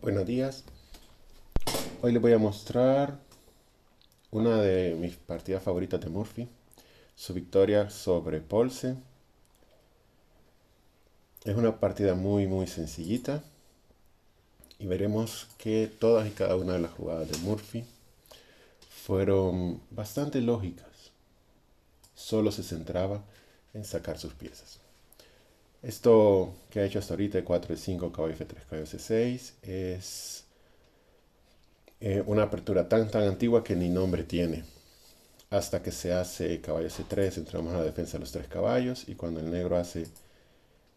Buenos días. Hoy les voy a mostrar una de mis partidas favoritas de Murphy, su victoria sobre Paulsen. Es una partida muy sencillita y veremos que todas y cada una de las jugadas de Murphy fueron bastante lógicas. Solo se centraba en sacar sus piezas. Esto que ha hecho hasta ahorita, 4 E5, caballo F3, caballo C6, es una apertura tan antigua que ni nombre tiene. Hasta que se hace caballo C3, entramos a la defensa de los tres caballos, y cuando el negro hace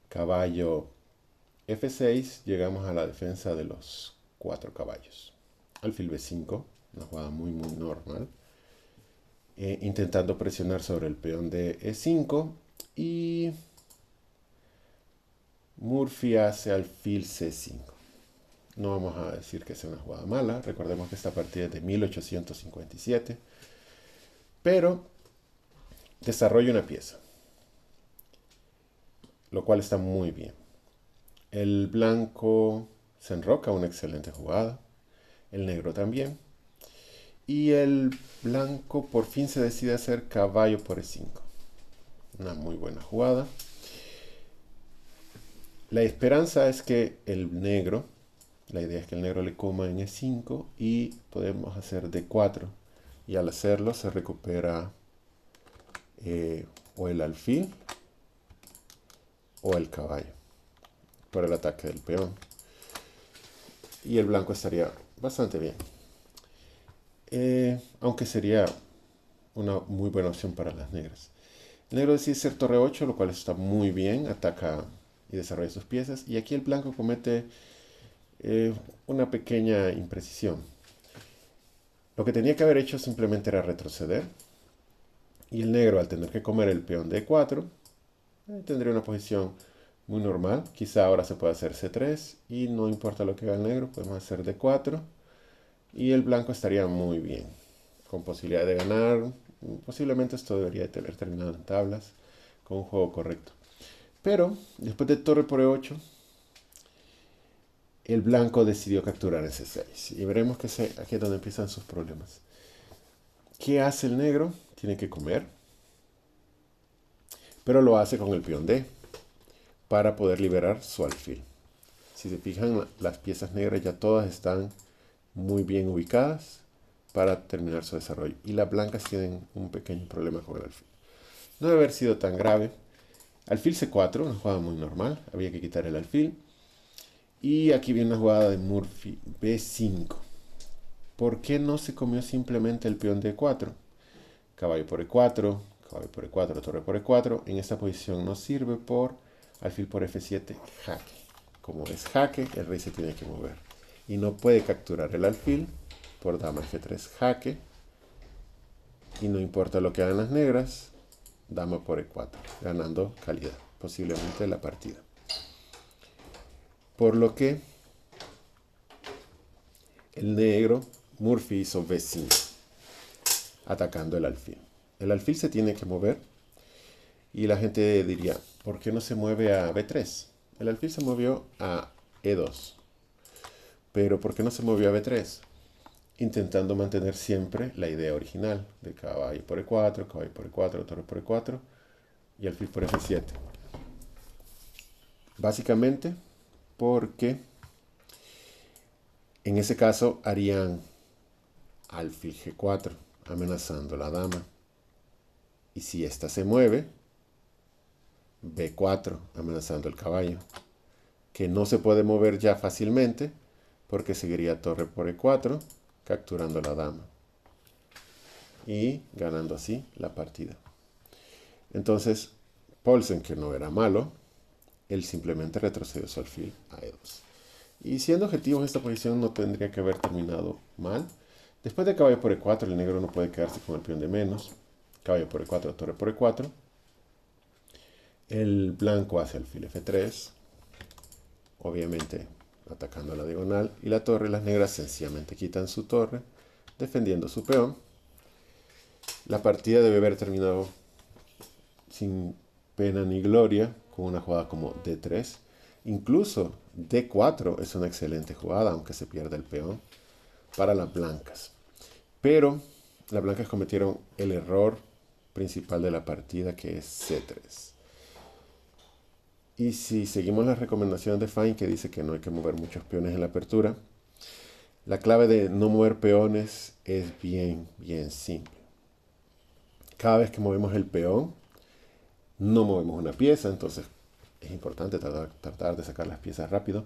caballo F6, llegamos a la defensa de los cuatro caballos. Alfil B5, una jugada muy normal, intentando presionar sobre el peón de E5, y Murphy hace alfil C5. No vamos a decir que sea una jugada mala, recordemos que esta partida es de 1857, pero desarrolla una pieza, lo cual está muy bien. El blanco se enroca, una excelente jugada. El negro también. Y el blanco por fin se decide hacer caballo por E5. Una muy buena jugada. La esperanza es que el negro, la idea es que el negro le coma en E5 y podemos hacer D4. Y al hacerlo se recupera o el alfil o el caballo por el ataque del peón. Y el blanco estaría bastante bien. Aunque sería una muy buena opción para las negras. El negro decide ser torre 8, lo cual está muy bien, ataca y desarrolla sus piezas. Y aquí el blanco comete una pequeña imprecisión. Lo que tenía que haber hecho simplemente era retroceder. Y el negro, al tener que comer el peón de E4, tendría una posición muy normal. Quizá ahora se puede hacer C3 y no importa lo que haga el negro, podemos hacer D4. Y el blanco estaría muy bien, con posibilidad de ganar. Posiblemente esto debería de haber terminado en tablas, con un juego correcto. Pero, después de torre por E8, el blanco decidió capturar ese 6. Y veremos que aquí es donde empiezan sus problemas. ¿Qué hace el negro? Tiene que comer. Pero lo hace con el peón D, para poder liberar su alfil. Si se fijan, las piezas negras ya todas están muy bien ubicadas para terminar su desarrollo. Y las blancas tienen un pequeño problema con el alfil. No debe haber sido tan grave. Alfil C4, una jugada muy normal. Había que quitar el alfil. Y aquí viene una jugada de Murphy B5. ¿Por qué no se comió simplemente el peón de E4? Caballo por E4, caballo por E4, torre por E4. En esta posición no sirve por alfil por F7, jaque. Como es jaque, el rey se tiene que mover. Y no puede capturar el alfil por dama F3, jaque. Y no importa lo que hagan las negras, dama por E4, ganando calidad, posiblemente la partida. Por lo que el negro, Murphy hizo B5, atacando el alfil. El alfil se tiene que mover y la gente diría, ¿por qué no se mueve a B3? El alfil se movió a E2. Pero ¿por qué no se movió a B3? Intentando mantener siempre la idea original de caballo por E4, caballo por E4, torre por E4 y alfil por F7. Básicamente porque en ese caso harían alfil G4, amenazando la dama. Y si ésta se mueve, B4, amenazando el caballo, que no se puede mover ya fácilmente porque seguiría torre por E4, capturando la dama y ganando así la partida. Entonces, Paulsen, que no era malo, él simplemente retrocedió su alfil a E2. Y siendo objetivo en esta posición no tendría que haber terminado mal. Después de caballo por E4, el negro no puede quedarse con el peón de menos. Caballo por E4, torre por E4. El blanco hace alfil F3, obviamente atacando a la diagonal, y la torre. Las negras sencillamente quitan su torre, defendiendo su peón. La partida debe haber terminado sin pena ni gloria, con una jugada como D3. Incluso D4 es una excelente jugada, aunque se pierda el peón, para las blancas. Pero las blancas cometieron el error principal de la partida, que es C3. Y si seguimos las recomendaciones de Fine, que dice que no hay que mover muchos peones en la apertura, la clave de no mover peones es bien simple. Cada vez que movemos el peón, no movemos una pieza, entonces es importante tratar de sacar las piezas rápido.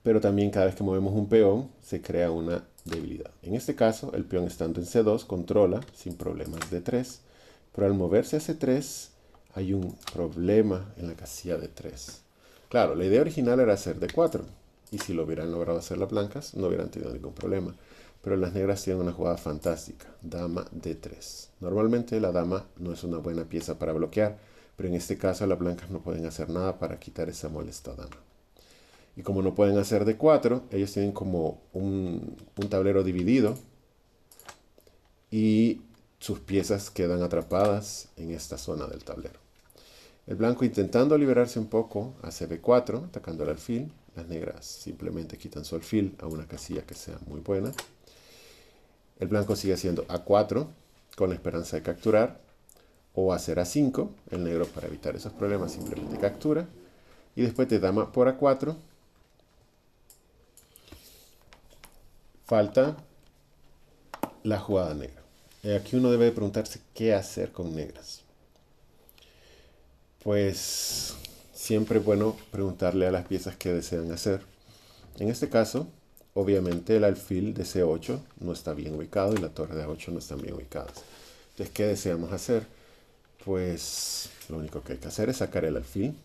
Pero también cada vez que movemos un peón, se crea una debilidad. En este caso, el peón estando en C2 controla sin problemas D3, pero al moverse a C3 hay un problema en la casilla D3. Claro, la idea original era hacer D4, y si lo hubieran logrado hacer las blancas, no hubieran tenido ningún problema. Pero las negras tienen una jugada fantástica, dama D3. Normalmente la dama no es una buena pieza para bloquear, pero en este caso las blancas no pueden hacer nada para quitar esa molesta dama. Y como no pueden hacer D4, ellos tienen como un tablero dividido y sus piezas quedan atrapadas en esta zona del tablero. El blanco, intentando liberarse un poco, hace B4, atacando el alfil. Las negras simplemente quitan su alfil a una casilla que sea muy buena. El blanco sigue haciendo A4 con la esperanza de capturar, o hacer A5. El negro, para evitar esos problemas, simplemente captura. Y después de dama por A4, falta la jugada negra. Aquí uno debe preguntarse qué hacer con negras. Pues siempre es bueno preguntarle a las piezas qué desean hacer. En este caso, obviamente el alfil de C8 no está bien ubicado y la torre de A8 no están bien ubicadas. Entonces, ¿qué deseamos hacer? Pues lo único que hay que hacer es sacar el alfil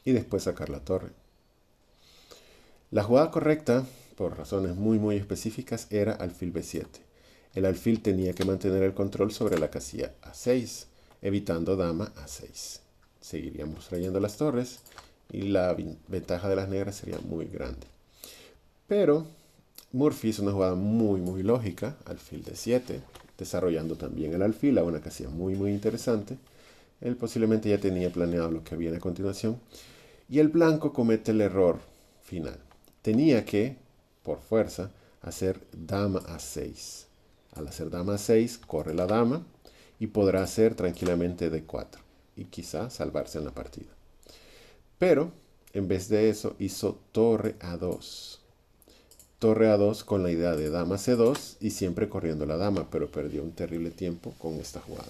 y después sacar la torre. La jugada correcta, por razones muy específicas, era alfil B7. El alfil tenía que mantener el control sobre la casilla A6, evitando dama A6. Seguiríamos trayendo las torres y la ventaja de las negras sería muy grande. Pero Murphy hizo una jugada muy lógica, alfil D7, desarrollando también el alfil a una casilla muy interesante. Él posiblemente ya tenía planeado lo que viene a continuación. Y el blanco comete el error final. Tenía que, por fuerza, hacer dama A6. Al hacer dama A6, corre la dama y podrá hacer tranquilamente D4 y quizá salvarse en la partida. Pero, en vez de eso, hizo torre A2. Torre A2 con la idea de dama C2 y siempre corriendo la dama, pero perdió un terrible tiempo con esta jugada.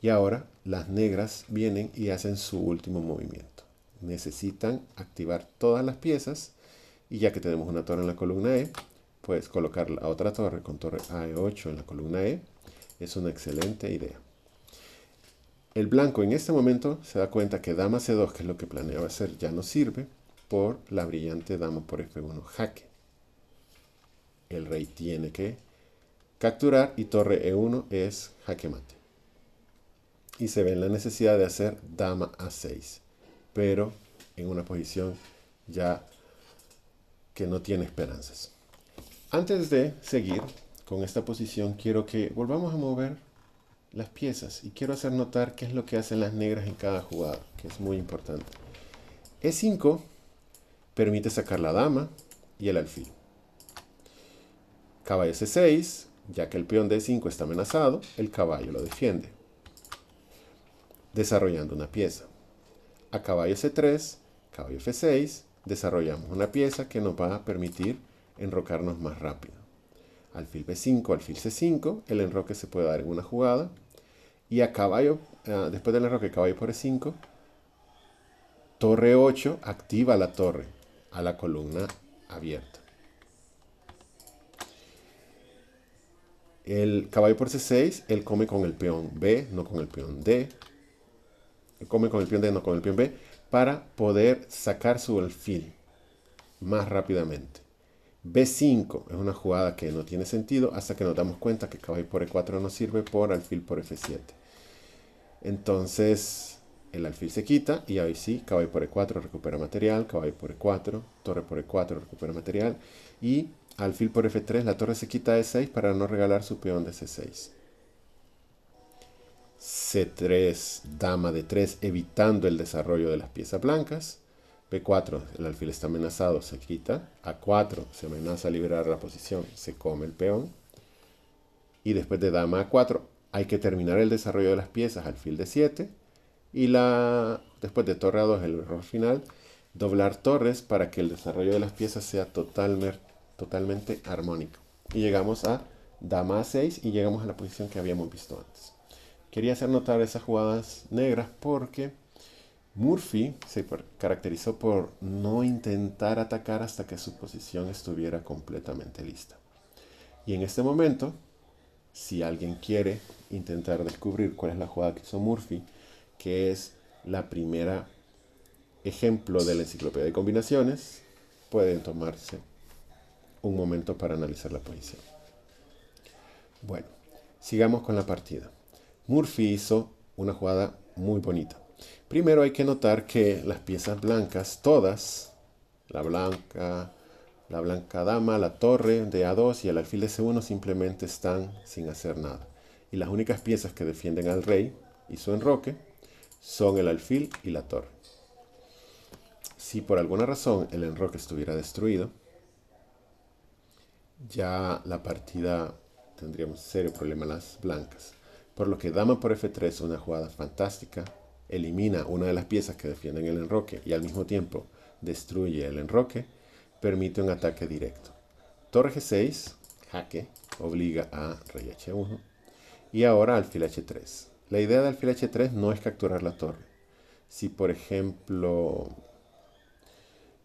Y ahora las negras vienen y hacen su último movimiento. Necesitan activar todas las piezas y ya que tenemos una torre en la columna E, pues colocar la otra torre con torre AE8 en la columna E es una excelente idea. El blanco en este momento se da cuenta que dama C2, que es lo que planeaba hacer, ya no sirve por la brillante dama por F1 jaque. El rey tiene que capturar y torre E1 es jaque mate. Y se ve en la necesidad de hacer dama A6, pero en una posición ya que no tiene esperanzas. Antes de seguir con esta posición, quiero que volvamos a mover las piezas y quiero hacer notar qué es lo que hacen las negras en cada jugada, que es muy importante. E5 permite sacar la dama y el alfil. Caballo C6, ya que el peón de E5 está amenazado, el caballo lo defiende, desarrollando una pieza. A caballo C3, caballo F6, desarrollamos una pieza que nos va a permitir enrocarnos más rápido. Alfil B5, alfil C5, el enroque se puede dar en una jugada. Y a caballo, después del enroque caballo por E5, torre 8 activa la torre a la columna abierta. El caballo por C6, él come con el peón B, no con el peón D. Él come con el peón D, no con el peón B, para poder sacar su alfil más rápidamente. B5 es una jugada que no tiene sentido hasta que nos damos cuenta que caballo por E4 no sirve por alfil por F7. Entonces el alfil se quita y ahí sí, caballo por E4 recupera material, caballo por E4, torre por E4 recupera material y alfil por F3 la torre se quita de 6 para no regalar su peón de C6. C3, dama de 3, evitando el desarrollo de las piezas blancas. B4, el alfil está amenazado, se quita. A4, se amenaza a liberar la posición, se come el peón. Y después de dama A4, hay que terminar el desarrollo de las piezas, alfil de 7. Y después de torre A2, el error final, doblar torres para que el desarrollo de las piezas sea totalmente armónico. Y llegamos a dama A6 y llegamos a la posición que habíamos visto antes. Quería hacer notar esas jugadas negras porque Murphy se caracterizó por no intentar atacar hasta que su posición estuviera completamente lista. Y en este momento, si alguien quiere intentar descubrir cuál es la jugada que hizo Murphy, que es la primera ejemplo de la enciclopedia de combinaciones, pueden tomarse un momento para analizar la posición. Bueno, sigamos con la partida. Murphy hizo una jugada muy bonita. Primero hay que notar que las piezas blancas, todas, la blanca dama, la torre de A2 y el alfil de C1 simplemente están sin hacer nada. Y las únicas piezas que defienden al rey y su enroque son el alfil y la torre. Si por alguna razón el enroque estuviera destruido, ya la partida tendríamos serio problema las blancas. Por lo que dama por F3, una jugada fantástica, elimina una de las piezas que defienden el enroque y al mismo tiempo destruye el enroque, permite un ataque directo. Torre G6, jaque, obliga a rey H1 y ahora alfil H3. La idea de alfil H3 no es capturar la torre. Si por ejemplo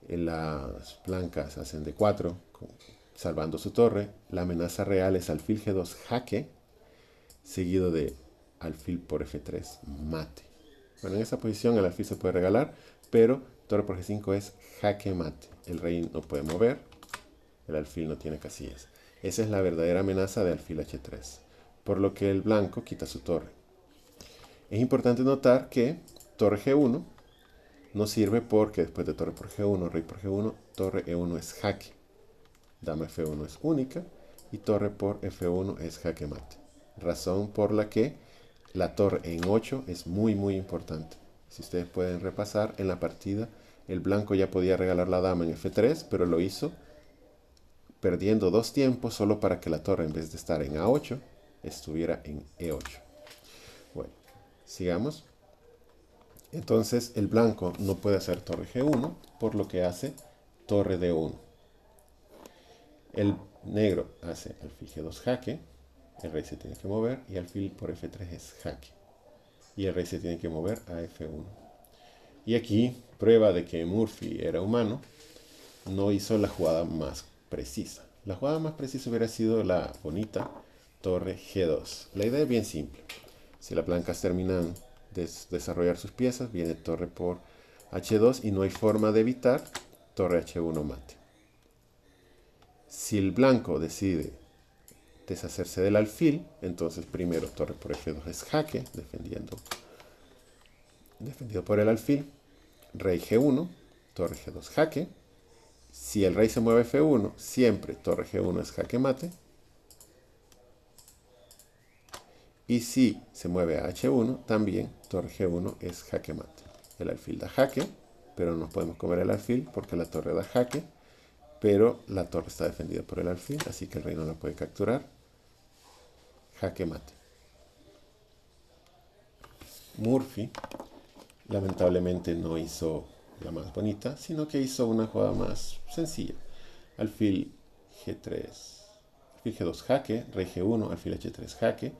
las blancas hacen D4, salvando su torre, la amenaza real es alfil G2 jaque, seguido de alfil por F3 mate. Bueno, en esa posición el alfil se puede regalar, pero torre por G5 es jaque mate. El rey no puede mover, el alfil no tiene casillas. Esa es la verdadera amenaza de alfil H3, por lo que el blanco quita su torre. Es importante notar que torre G1 no sirve porque después de torre por G1, rey por G1, torre E1 es jaque. Dama F1 es única y torre por F1 es jaque mate. Razón por la que la torre en 8 es muy importante. Si ustedes pueden repasar en la partida, el blanco ya podía regalar la dama en F3, pero lo hizo perdiendo 2 tiempos solo para que la torre en vez de estar en A8 estuviera en E8. Bueno, sigamos. Entonces el blanco no puede hacer torre G1, por lo que hace torre D1. El negro hace alfil G2 jaque, el rey se tiene que mover y alfil por F3 es jaque. Y el rey se tiene que mover a F1. Y aquí, prueba de que Murphy era humano, no hizo la jugada más precisa. La jugada más precisa hubiera sido la bonita torre G2. La idea es bien simple. Si las blancas terminan de desarrollar sus piezas, viene torre por H2 y no hay forma de evitar torre H1 mate. Si el blanco decide deshacerse del alfil, entonces primero torre por F2 es jaque, defendido por el alfil, rey G1, torre G2 jaque. Si el rey se mueve a F1, siempre torre G1 es jaque mate. Y si se mueve a H1, también torre G1 es jaque mate. El alfil da jaque, pero no podemos comer el alfil porque la torre da jaque, pero la torre está defendida por el alfil, así que el rey no la puede capturar. Jaque mate. Murphy lamentablemente no hizo la más bonita, sino que hizo una jugada más sencilla. Alfil G3, alfil G2 jaque, rey G1, alfil H3 jaque,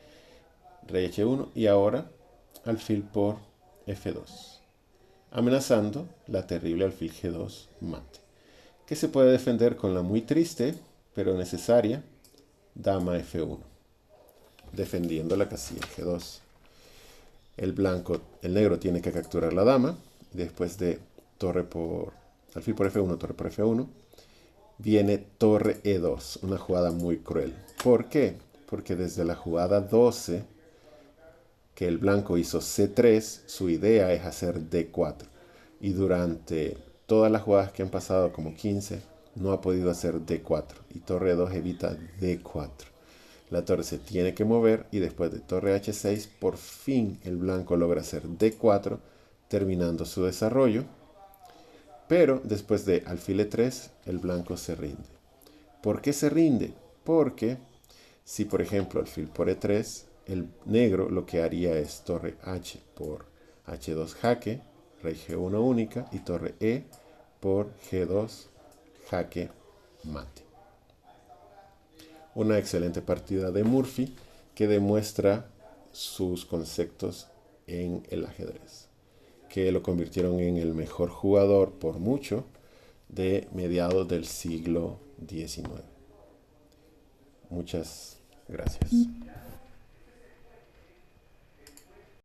rey H1 y ahora alfil por F2, amenazando la terrible alfil G2 mate, que se puede defender con la muy triste pero necesaria dama F1, defendiendo la casilla G2. El negro tiene que capturar la dama, después de alfil por F1, torre por F1, viene torre E2, una jugada muy cruel. ¿Por qué? Porque desde la jugada 12, que el blanco hizo C3, su idea es hacer D4. Y durante todas las jugadas que han pasado, como 15, no ha podido hacer D4. Y torre E2 evita D4. La torre se tiene que mover y después de torre H6, por fin el blanco logra hacer D4, terminando su desarrollo. Pero después de alfil E3, el blanco se rinde. ¿Por qué se rinde? Porque si, por ejemplo, alfil por E3, el negro lo que haría es torre H por H2 jaque, rey G1 única, y torre E por G2 jaque mate. Una excelente partida de Murphy que demuestra sus conceptos en el ajedrez, que lo convirtieron en el mejor jugador por mucho de mediados del siglo XIX. Muchas gracias.